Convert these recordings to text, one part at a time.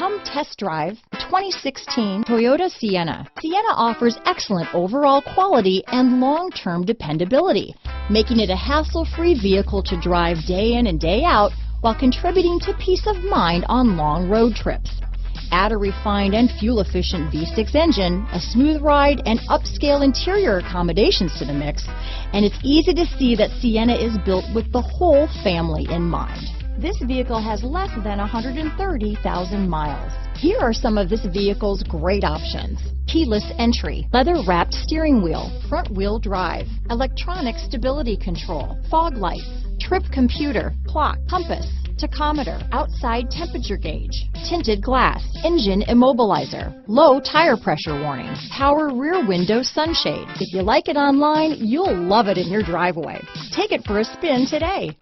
Come test drive the 2016 Toyota Sienna. Sienna offers excellent overall quality and long-term dependability, making it a hassle-free vehicle to drive day in and day out while contributing to peace of mind on long road trips. Add a refined and fuel-efficient V6 engine, a smooth ride, and upscale interior accommodations to the mix, and it's easy to see that Sienna is built with the whole family in mind. This vehicle has less than 130,000 miles. Here are some of this vehicle's great options: keyless entry, leather-wrapped steering wheel, front-wheel drive, electronic stability control, fog lights, trip computer, clock, compass, tachometer, outside temperature gauge, tinted glass, engine immobilizer, low tire pressure warning, power rear window sunshade. If you like it online, you'll love it in your driveway. Take it for a spin today.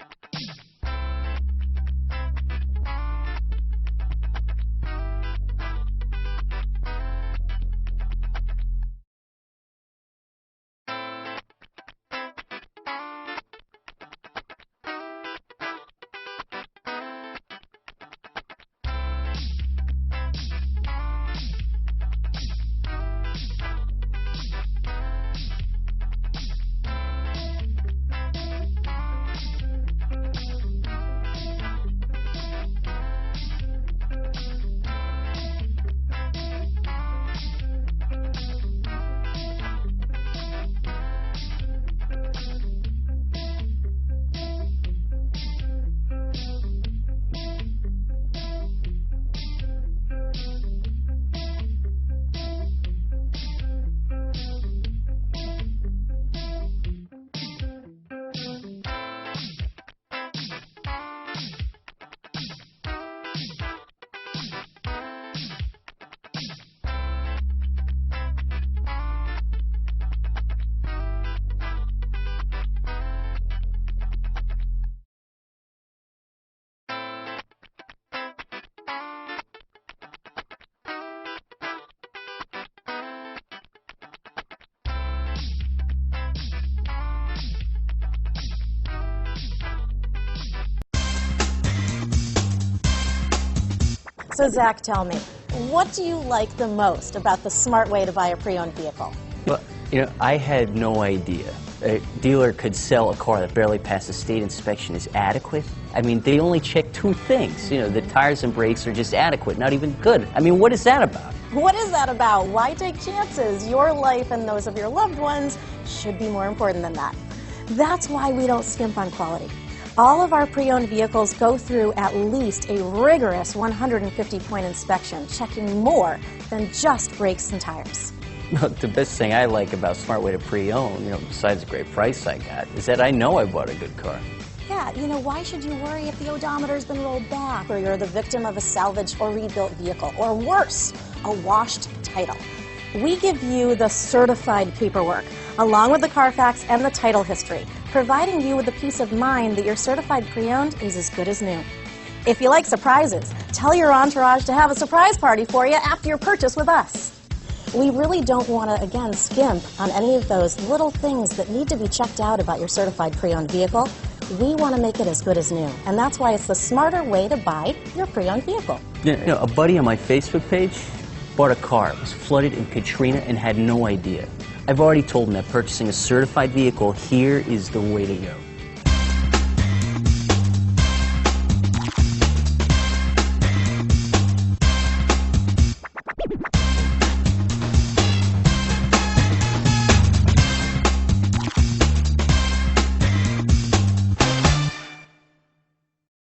So Zach, tell me, what do you like the most about the smart way to buy a pre-owned vehicle? Well, I had no idea a dealer could sell a car that barely passed the state inspection as adequate. I mean, they only check two things. The tires and brakes are just adequate, not even good. I mean, what is that about? What is that about? Why take chances? Your life and those of your loved ones should be more important than that. That's why we don't skimp on quality. All of our pre-owned vehicles go through at least a rigorous 150-point inspection, checking more than just brakes and tires. The best thing I like about Smart Way to Pre-Own, besides the great price I got, is that I know I bought a good car. Yeah, why should you worry if the odometer's been rolled back, or you're the victim of a salvaged or rebuilt vehicle, or worse, a washed title? We give you the certified paperwork, along with the Carfax and the title history, providing you with the peace of mind that your certified pre-owned is as good as new. If you like surprises, tell your entourage to have a surprise party for you after your purchase with us. We really don't want to, again, skimp on any of those little things that need to be checked out about your certified pre-owned vehicle. We want to make it as good as new, and that's why it's the smarter way to buy your pre-owned vehicle. A buddy on my Facebook page bought a car, was flooded in Katrina, and had no idea. I've already told him that purchasing a certified vehicle here is the way to go.